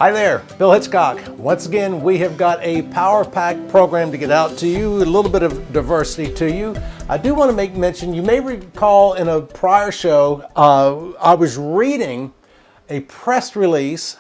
Hi there, Bill Hitchcock. Once again, we have got a power-packed program to get out to you, a little bit of diversity to you. I do want to make mention, you may recall in a prior show, I was reading a press release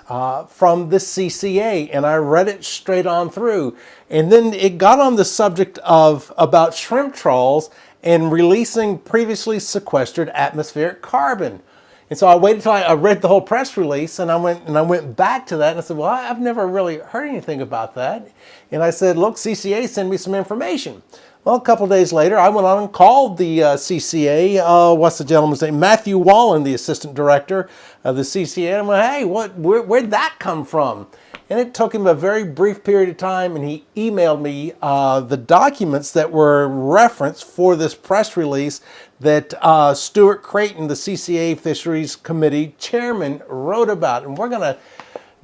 from the CCA, and I read it straight on through. And then it got on the subject of about shrimp trawls and releasing previously sequestered atmospheric carbon. And so I waited till I read the whole press release, and I went back to that and I said, well, I've never really heard anything about that. And I said, look, CCA, send me some information. Well, a couple of days later, I went on and called the CCA. What's the gentleman's name? Matthew Wallen, the assistant director of the CCA. And I went, hey, where'd that come from? And it took him a very brief period of time, and he emailed me the documents that were referenced for this press release that Stuart Creighton, the CCA Fisheries Committee chairman, wrote about. And we're going to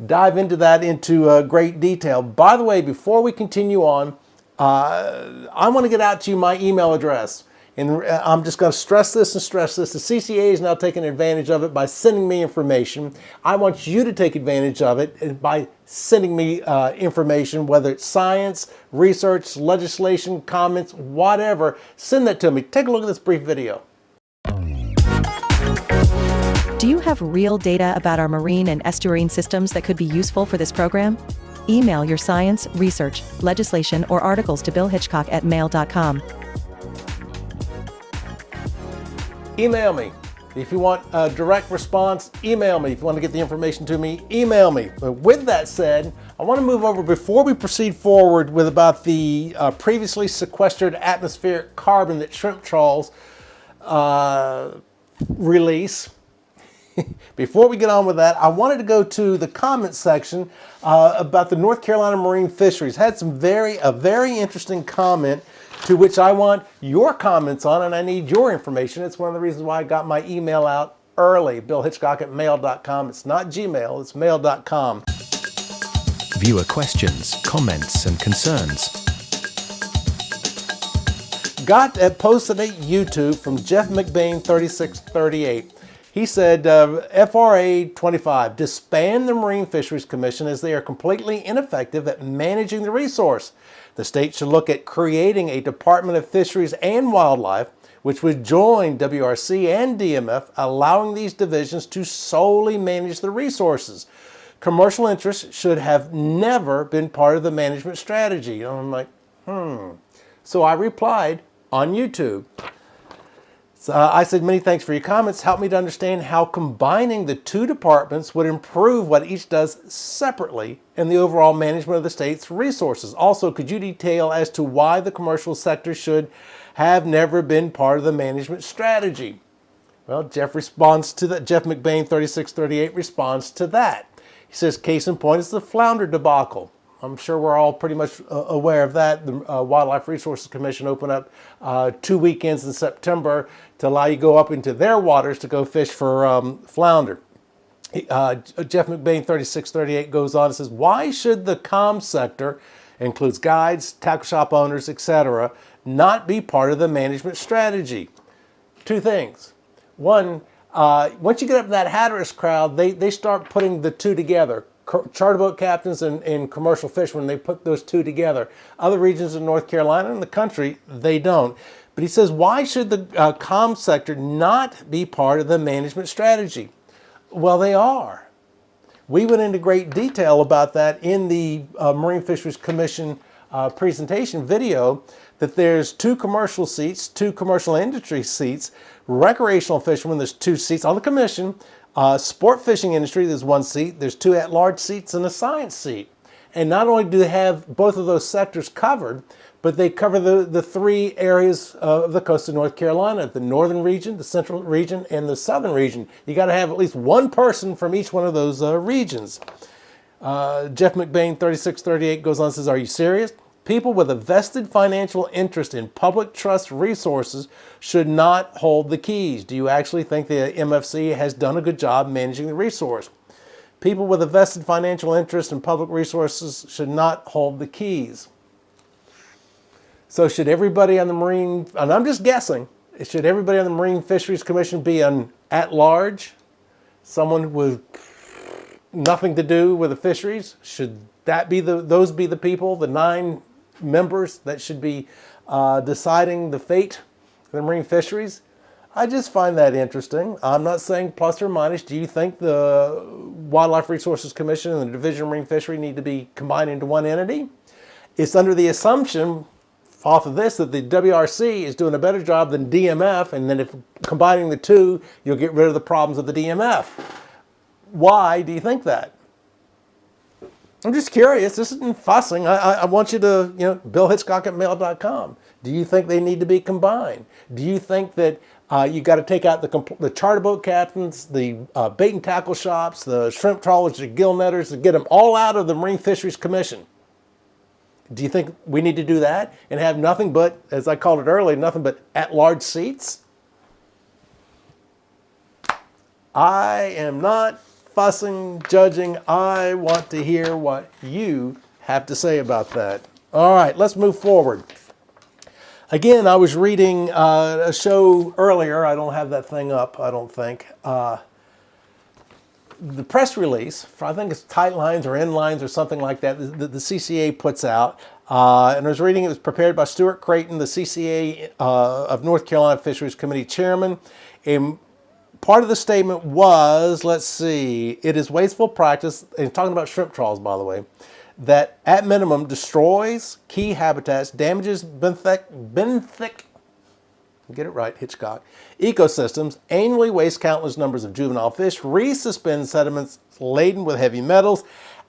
dive into that into great detail. By the way, before we continue on, I want to get out to you my email address. And I'm just going to stress this and stress this. The CCA is now taking advantage of it by sending me information. I want you to take advantage of it by sending me information, whether it's science, research, legislation, comments, whatever. Send that to me. Take a look at this brief video. Do you have real data about our marine and estuarine systems that could be useful for this program? Email your science, research, legislation, or articles to billhitchcock@mail.com. Email me. If you want a direct response, email me. If you want to get the information to me, email me. But with that said, I want to move over before we proceed forward with about the previously sequestered atmospheric carbon that shrimp trawls release. Before we get on with that, I wanted to go to the comments section about the North Carolina marine fisheries. Had a very interesting comment to which I want your comments on, and I need your information. It's one of the reasons why I got my email out early, billhitchcock@mail.com. It's not Gmail, it's mail.com. Viewer questions, comments, and concerns. Got a post at YouTube from Jeff McBain 3638. He said, FRA 25, disband the Marine Fisheries Commission as they are completely ineffective at managing the resource. The state should look at creating a Department of Fisheries and Wildlife, which would join WRC and DMF, allowing these divisions to solely manage the resources. Commercial interests should have never been part of the management strategy. And I'm like, So I replied on YouTube. I said, many thanks for your comments. Help me to understand how combining the two departments would improve what each does separately in the overall management of the state's resources. Also, could you detail as to why the commercial sector should have never been part of the management strategy? Well, Jeff responds to that. Jeff McBain 3638 responds to that. He says, case in point is the flounder debacle. I'm sure we're all pretty much aware of that. The Wildlife Resources Commission opened up 2 weekends in September to allow you to go up into their waters to go fish for flounder. Jeff McBain 3638 goes on and says, why should the comm sector, includes guides, tackle shop owners, etc., not be part of the management strategy? Two things. One, once you get up to that Hatteras crowd, they start putting the two together. Charter boat captains and commercial fishermen, they put those two together. Other regions in North Carolina and the country, they don't. But he says, why should the comm sector not be part of the management strategy? Well, they are. We went into great detail about that in the Marine Fisheries Commission presentation video, that there's 2 commercial seats, 2 commercial industry seats, recreational fishermen, there's 2 seats on the commission. Sport fishing industry, there's 1 seat, there's 2 at-large seats and a science seat. And not only do they have both of those sectors covered, but they cover the 3 areas of the coast of North Carolina, the northern region, the central region, and the southern region. You got to have at least 1 person from each one of those regions. Jeff McBain 3638 goes on and says, are you serious? People with a vested financial interest in public trust resources should not hold the keys. Do you actually think the MFC has done a good job managing the resource? People with a vested financial interest in public resources should not hold the keys. So should everybody on the Marine, and I'm just guessing, should everybody on the Marine Fisheries Commission be an at-large? Someone with nothing to do with the fisheries? Should that be those be the people, the 9 members that should be deciding the fate of the marine fisheries? I just find that interesting. I'm not saying plus or minus. Do you think the Wildlife Resources Commission and the Division of Marine Fishery need to be combined into one entity? It's under the assumption off of this that the WRC is doing a better job than DMF, and then if combining the two, you'll get rid of the problems of the DMF. Why do you think that? I'm just curious. This isn't fussing. I want you to, Bill Hitchcock at mail.com. Do you think they need to be combined? Do you think that you got to take out the charter boat captains, the bait and tackle shops, the shrimp trawlers, the gill netters, to get them all out of the Marine Fisheries Commission? Do you think we need to do that and have nothing but, as I called it earlier, nothing but at-large seats? I am not fussing, judging. I want to hear what you have to say about that. All right, let's move forward. Again, I was reading a show earlier. I don't have that thing up, I don't think. The press release, I think it's tight lines or end lines or something like that, the CCA puts out. And I was reading it was prepared by Stuart Creighton, the CCA of North Carolina Fisheries Committee chairman. And part of the statement was, let's see, it is wasteful practice, and talking about shrimp trawls, by the way, that at minimum destroys key habitats, damages benthic, get it right, Hitchcock, ecosystems, annually wastes countless numbers of juvenile fish, resuspends sediments laden with heavy metals,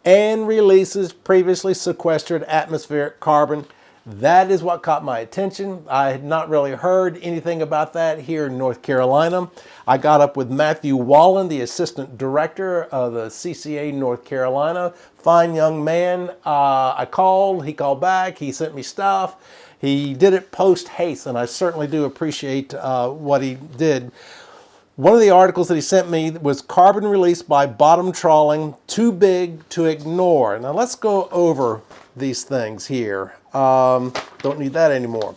and releases previously sequestered atmospheric carbon. That is what caught my attention. I had not really heard anything about that here in North Carolina. I got up with Matthew Wallen, the assistant director of the CCA North Carolina. Fine young man. I called, he called back, he sent me stuff. He did it post haste, and I certainly do appreciate what he did. One of the articles that he sent me was carbon release by bottom trawling, too big to ignore. Now let's go over these things here. Don't need that anymore.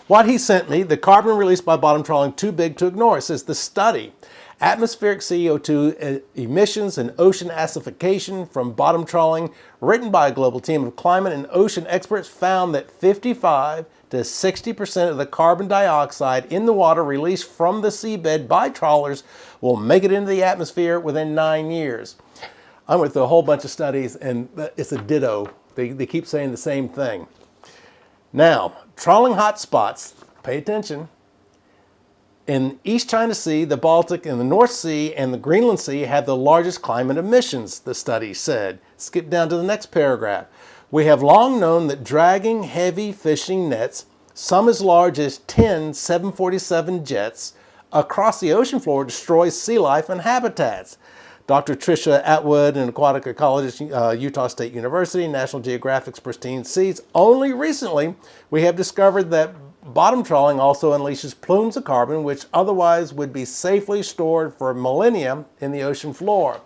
What he sent me, the carbon released by bottom trawling, too big to ignore. It says the study, atmospheric CO2 emissions and ocean acidification from bottom trawling, written by a global team of climate and ocean experts, found that 55 to 60% of the carbon dioxide in the water released from the seabed by trawlers will make it into the atmosphere within 9 years. I went through a whole bunch of studies, and it's a ditto. They keep saying the same thing. Now, trawling hotspots, pay attention. In East China Sea, the Baltic, and the North Sea, and the Greenland Sea have the largest climate emissions, the study said. Skip down to the next paragraph. We have long known that dragging heavy fishing nets, some as large as 10 747 jets, across the ocean floor destroys sea life and habitats. Dr. Tricia Atwood, an aquatic ecologist, Utah State University, National Geographic's Pristine Seas. Only recently, we have discovered that bottom trawling also unleashes plumes of carbon, which otherwise would be safely stored for millennia in the ocean floor.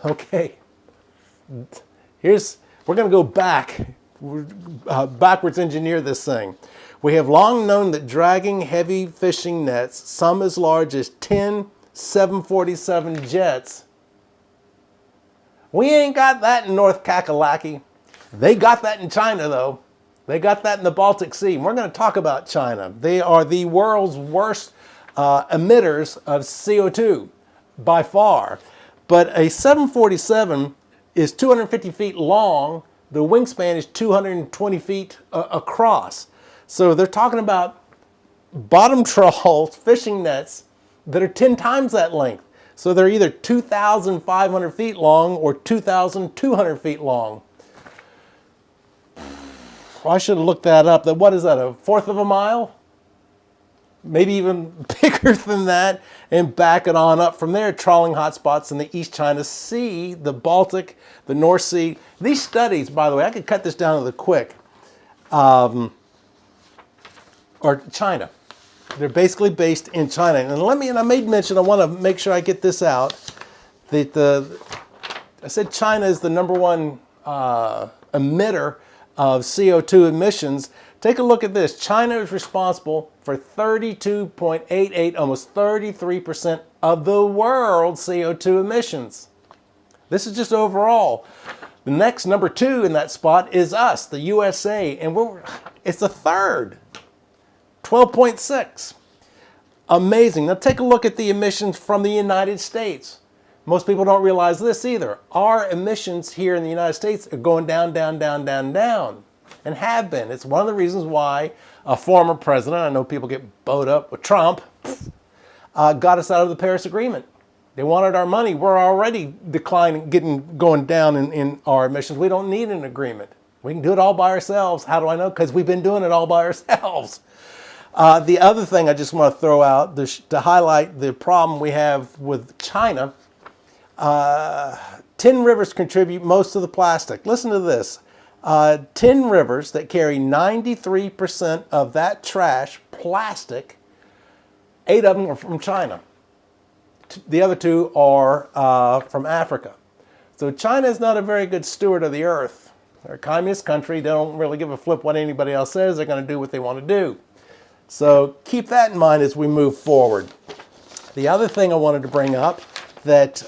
Okay, we're going to go back, backwards engineer this thing. We have long known that dragging heavy fishing nets, some as large as 10 747 jets, we ain't got that in North Kakalaki. They got that in China, though. They got that in the Baltic Sea. And we're going to talk about China. They are the world's worst emitters of CO2 by far. But a 747 is 250 feet long. The wingspan is 220 feet across. So they're talking about bottom trawls, fishing nets that are 10 times that length. So they're either 2,500 feet long or 2,200 feet long. I should have looked that up. What is that, a fourth of a mile? Maybe even bigger than that, and back it on up from there. Trawling hotspots in the East China Sea, the Baltic, the North Sea. These studies, by the way, I could cut this down to the quick, or China. They're basically based in China. And I made mention, I want to make sure I get this out, that I said China is the number one emitter of CO2 emissions. Take a look at this. China is responsible for 32.88, almost 33% of the world's CO2 emissions. This is just overall. The next number 2 in that spot is us, the USA, and it's the third, 12.6. Amazing. Now take a look at the emissions from the United States. Most people don't realize this either. Our emissions here in the United States are going down, down, down, down, down, and have been. It's one of the reasons why a former president, I know people get bowed up with Trump, got us out of the Paris Agreement. They wanted our money. We're already declining, going down in our emissions. We don't need an agreement. We can do it all by ourselves. How do I know? Because we've been doing it all by ourselves. The other thing I just want to throw out to highlight the problem we have with China, 10 rivers contribute most of the plastic. Listen to this. 10 rivers that carry 93% of that trash, plastic, 8 of them are from China. The other 2 are from Africa. So China is not a very good steward of the earth. They're a communist country. They don't really give a flip what anybody else says. They're going to do what they want to do. So keep that in mind as we move forward. The other thing I wanted to bring up that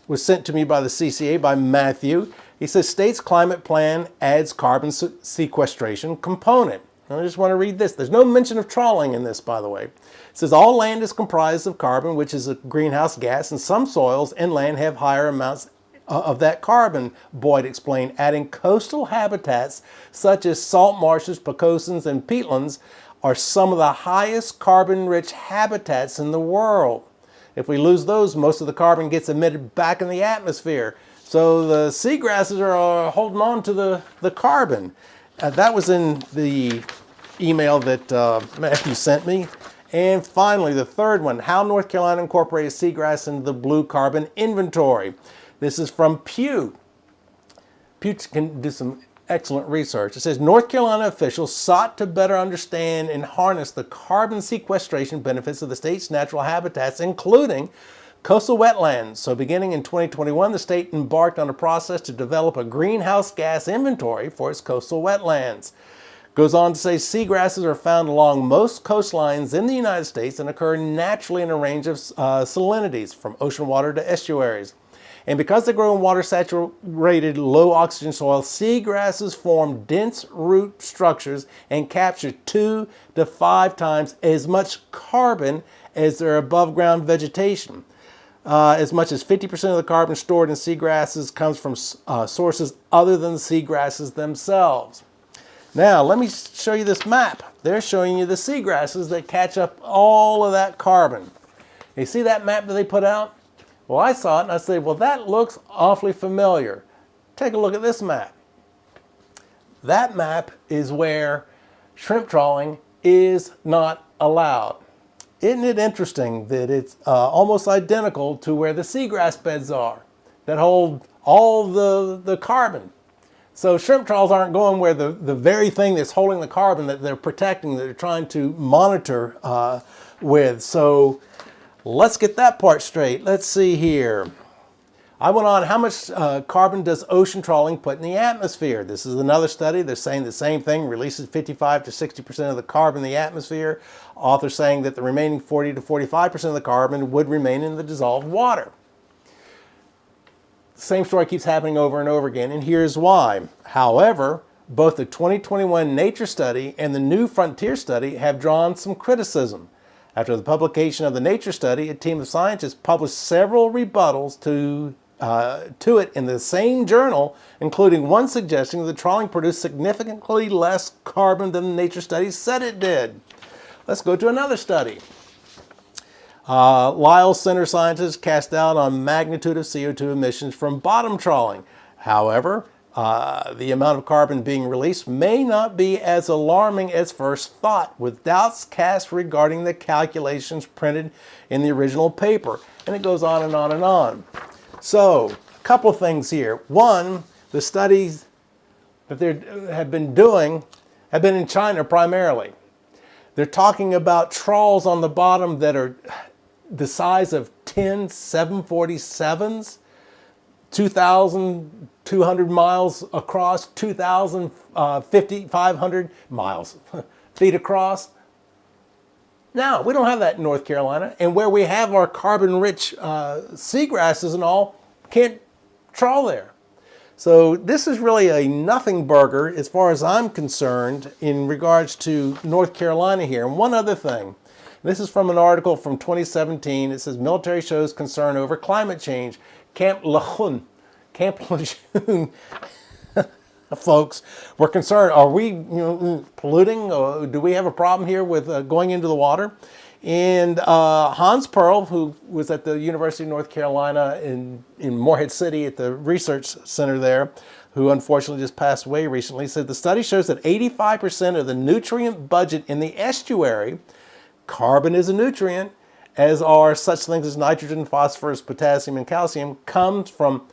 was sent to me by the CCA, by Matthew. He says, state's climate plan adds carbon sequestration component. And I just want to read this. There's no mention of trawling in this, by the way. It says, all land is comprised of carbon, which is a greenhouse gas, and some soils and land have higher amounts of that carbon, Boyd explained, adding coastal habitats such as salt marshes, pocosins, and peatlands are some of the highest carbon-rich habitats in the world. If we lose those, most of the carbon gets emitted back in the atmosphere. So the seagrasses are holding on to the carbon. That was in the email that Matthew sent me. And finally, the third one, how North Carolina incorporated seagrass into the blue carbon inventory. This is from Pew. Pew can do some excellent research. It says, North Carolina officials sought to better understand and harness the carbon sequestration benefits of the state's natural habitats, including coastal wetlands. So beginning in 2021, the state embarked on a process to develop a greenhouse gas inventory for its coastal wetlands. Goes on to say seagrasses are found along most coastlines in the United States and occur naturally in a range of salinities, from ocean water to estuaries. And because they grow in water-saturated, low-oxygen soil, seagrasses form dense root structures and capture 2 to 5 times as much carbon as their above-ground vegetation. As much as 50% of the carbon stored in seagrasses comes from sources other than the seagrasses themselves. Now, let me show you this map. They're showing you the seagrasses that catch up all of that carbon. You see that map that they put out? Well, I saw it and I said, well, that looks awfully familiar. Take a look at this map. That map is where shrimp trawling is not allowed. Isn't it interesting that it's almost identical to where the seagrass beds are that hold all the carbon? So shrimp trawls aren't going where the very thing that's holding the carbon that they're protecting, that they're trying to monitor with. So let's get that part straight. Let's see here. I went on, how much carbon does ocean trawling put in the atmosphere? This is another study. They're saying the same thing, releases 55 to 60% of the carbon in the atmosphere. Authors saying that the remaining 40 to 45% of the carbon would remain in the dissolved water. The same story keeps happening over and over again, and here's why. However, both the 2021 Nature study and the New Frontier study have drawn some criticism. After the publication of the Nature study, a team of scientists published several rebuttals to it in the same journal, including one suggesting that trawling produced significantly less carbon than the Nature study said it did. Let's go to another study. Lyle Center scientists cast doubt on magnitude of CO2 emissions from bottom trawling. However, the amount of carbon being released may not be as alarming as first thought, with doubts cast regarding the calculations printed in the original paper. And it goes on and on and on. So, a couple of things here. One, the studies that they have been doing have been in China primarily. They're talking about trawls on the bottom that are the size of 10 747s, 2,200 miles across, 500 miles, feet across. No, we don't have that in North Carolina. And where we have our carbon-rich seagrasses and all, can't trawl there. So this is really a nothing burger as far as I'm concerned in regards to North Carolina here. And one other thing, this is from an article from 2017. It says military shows concern over climate change. Camp Lejeune folks were concerned. Are we polluting? Do we have a problem here with going into the water? And Hans Pearl, who was at the University of North Carolina in Morehead City at the research center there, who unfortunately just passed away recently, said the study shows that 85% of the nutrient budget in the estuary, carbon is a nutrient, as are such things as nitrogen, phosphorus, potassium, and calcium, comes from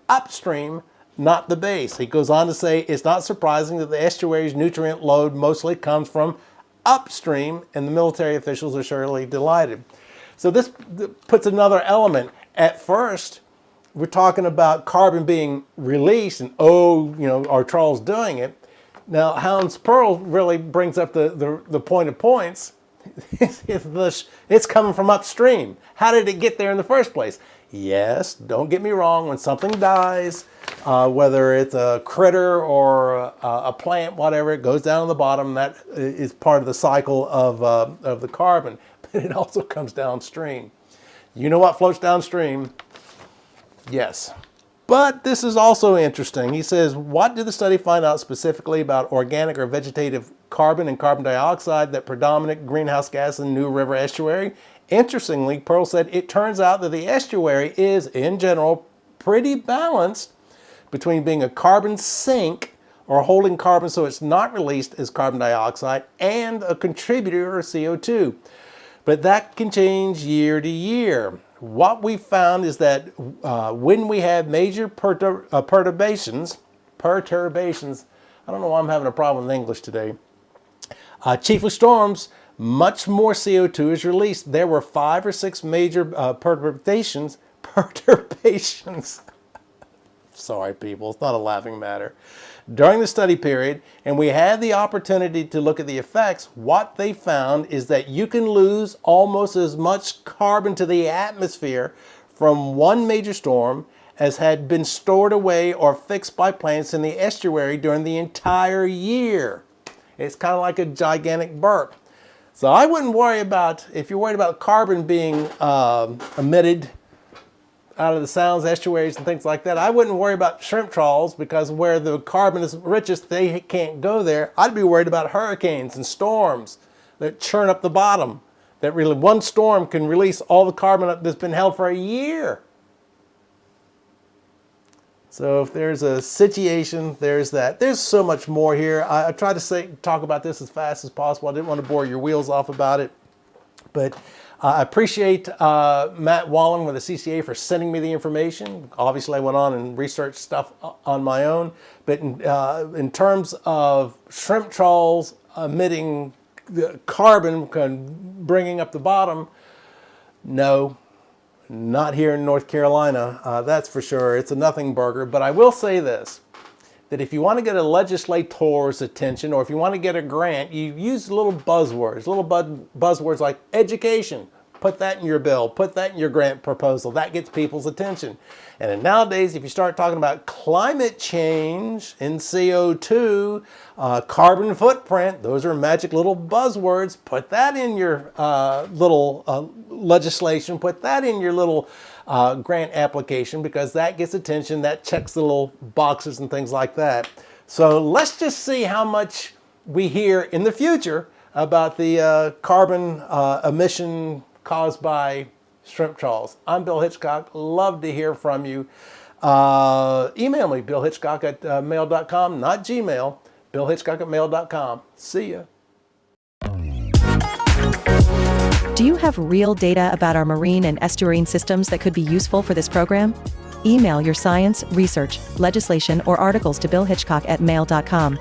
upstream, not the base. He goes on to say it's not surprising that the estuary's nutrient load mostly comes from upstream, and the military officials are surely delighted. So this puts another element. At first, we're talking about carbon being released and, our trawls doing it. Now, Hans Pearl really brings up the point of points. It's coming from upstream. How did it get there in the first place? Yes, don't get me wrong, when something dies, whether it's a critter or a plant, whatever, it goes down to the bottom. That is part of the cycle of the carbon, but it also comes downstream. You know what floats downstream? Yes. But this is also interesting. He says, what did the study find out specifically about organic or vegetative carbon and carbon dioxide, that predominant greenhouse gas in New River estuary? Interestingly, Pearl said it turns out that the estuary is, in general, pretty balanced between being a carbon sink, or holding carbon so it's not released as carbon dioxide, and a contributor of CO2. But that can change year to year. What we found is that when we have major perturbations, I don't know why I'm having a problem with English today, chiefly storms, much more CO2 is released. There were 5 or 6 major perturbations. Sorry, people, it's not a laughing matter. During the study period, and we had the opportunity to look at the effects, what they found is that you can lose almost as much carbon to the atmosphere from one major storm as had been stored away or fixed by plants in the estuary during the entire year. It's kind of like a gigantic burp. So I wouldn't worry about, if you're worried about carbon being emitted out of the sounds, estuaries, and things like that, I wouldn't worry about shrimp trawls, because where the carbon is richest, they can't go there. I'd be worried about hurricanes and storms that churn up the bottom. That really, one storm can release all the carbon that's been held for a year. So if there's a situation, there's that. There's so much more here. I tried to talk about this as fast as possible. I didn't want to bore your wheels off about it. But I appreciate Matt Wallen with the CCA for sending me the information. Obviously, I went on and researched stuff on my own. But in terms of shrimp trawls emitting carbon, bringing up the bottom, no. Not here in North Carolina, that's for sure. It's a nothing burger. But I will say this, that if you want to get a legislator's attention, or if you want to get a grant, you use little buzzwords like education. Put that in your bill. Put that in your grant proposal. That gets people's attention. And then nowadays, if you start talking about climate change and CO2, carbon footprint, those are magic little buzzwords. Put that in your little legislation. Put that in your little grant application, because that gets attention. That checks the little boxes and things like that. So let's just see how much we hear in the future about the carbon emission caused by shrimp trawls. I'm Bill Hitchcock. Love to hear from you. Email me, billhitchcock@mail.com, not Gmail, billhitchcock@mail.com. See ya. Do you have real data about our marine and estuarine systems that could be useful for this program? Email your science, research, legislation, or articles to billhitchcock@mail.com.